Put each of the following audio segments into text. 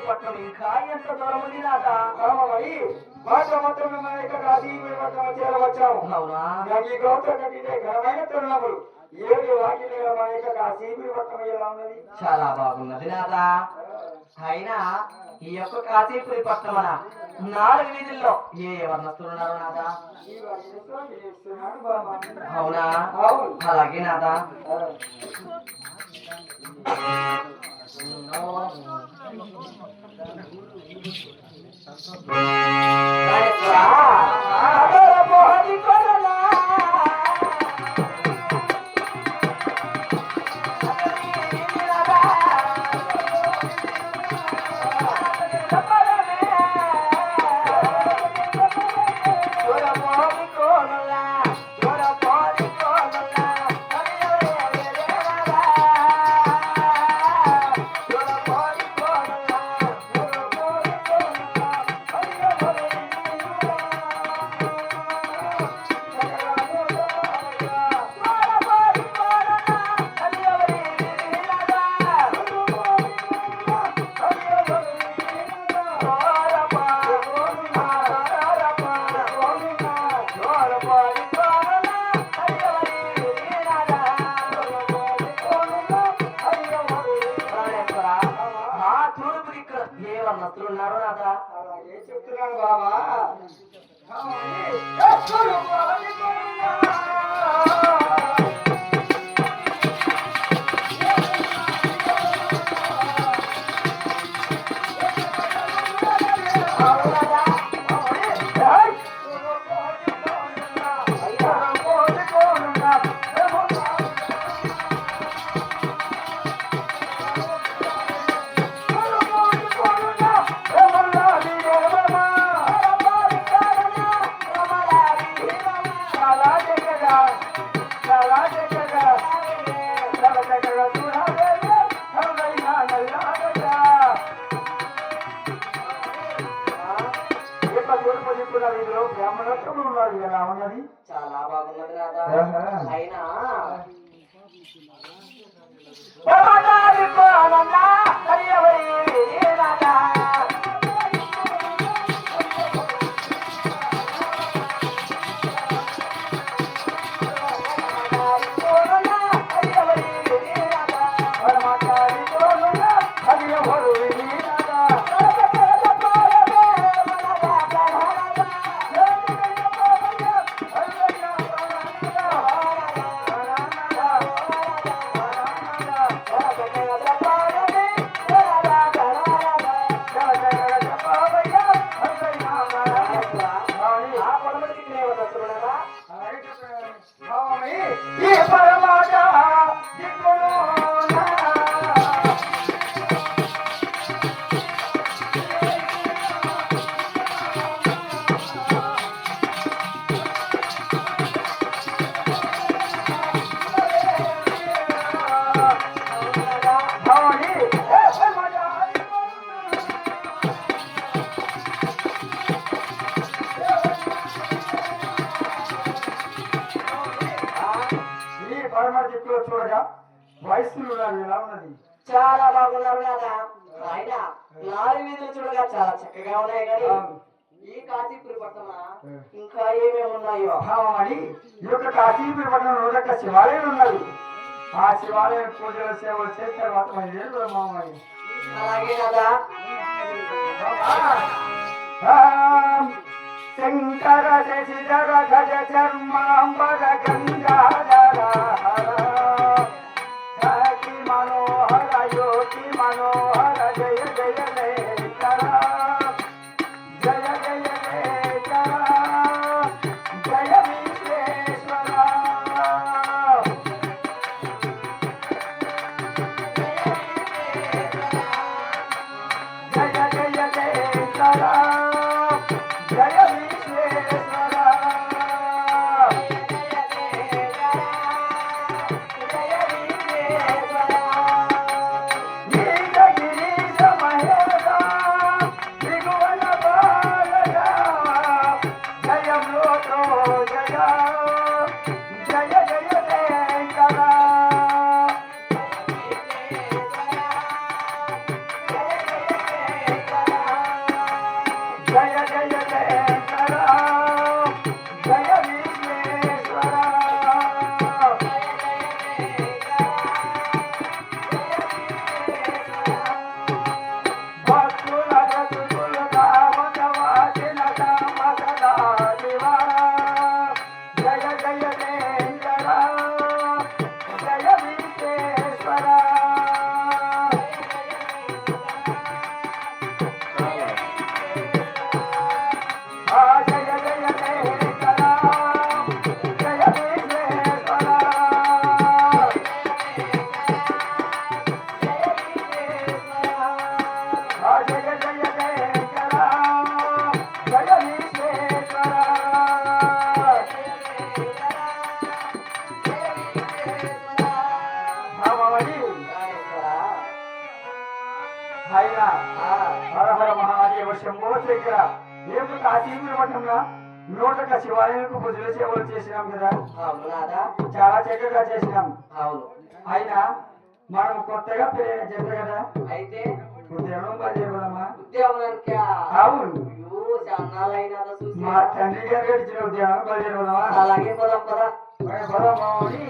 పట్టణం ఇంకా ఎంత దూరం ఉంది నాట? మాట మొత్తం మన యొక్క కాశీపురి పట్టణం చేరవచ్చాము. అవునా? ఈ గౌతమ కట్టితే ఘనమైన తరుణములు 7 వాకిల మన యొక్క కాశీపురి పట్టణం ఎలా ఉన్నది? చాలా బాగున్నది నాట. అయినా ఈ యొక్క కాశీపురి పట్టణం 4 వీధుల్లో ఏ వర్ణస్తులు ఉన్నారు నాట? అవునా? అలాగే నాట. ఉన్నారు నాట? ఏం చెప్తున్నాను బాబా? బ్రాహ్మణత్వములు ఉన్నారు ఎలా ఉన్నది? చాలా బాగున్నది నాట. అయినా చూడగా వయస్సులు ఎలా ఉన్నది? చాలా బాగున్నారు నాట. ఆయన 4 వీధులు చూడగా చాలా చక్కగా ఉన్నాయి కానీ ఈ కాశీపురి పట్టణం ఇంకా ఏమేమి ఉన్నాయో? అని ఈ యొక్క కాశీపురి పట్టణంలో ఒక శివాలయం ఉన్నది. ఆ శివాలయం పూజలు సేవలు చేసిన తర్వాత మామయ్య అలాగే కదా. శంకర శశిధర గజ చర్మాంబర గంగాధర సఖి మనోహర యోగి మనోహర జయ జయ జయకర జయ జయ జయకర జయ విశ్వేశ్వర జయ జయ జయకర జయ విశ్వేశ్వర నీలగిరి జయ జయ జయకర జగదీశ్వర రామవడి అయినా హర హర మహాదేవ శంభో శంకర రేపు కాశీపుర పట్టణంలో 101 శివాలయాలకు పూజలు సేవలు చేసినాం కదా. చాలా చక్కగా చేసినాం. అయినా మనం కొత్తగా చెప్పారు కదా, అయితే ఉద్యోగం బయలుదేరదమ్మా. ఉద్యోగానికి అవును, మా తండ్రి గారు ఇచ్చిన ఉద్యోగం బయలుదేరదమ్మా. అలాగే పదం పద బలమాని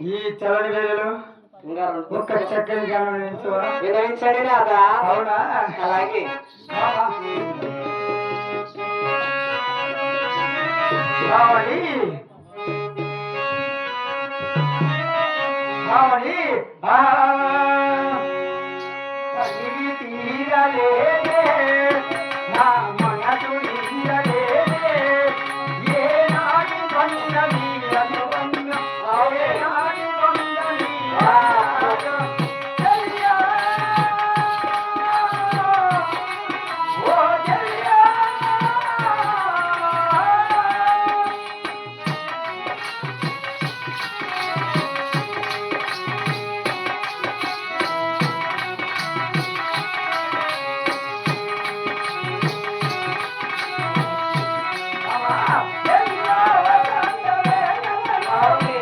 ఈ చలని వేళలో ఒక్క చక్కని గానం వినవించండి నాదా. అవునా? అలాగే రావణి రావణి తీరలే నా మనసు తీరలే ఏ నాటి కొండ నీరను ఏ నాటి కొండ నీరు ఓ జల్యా Oh,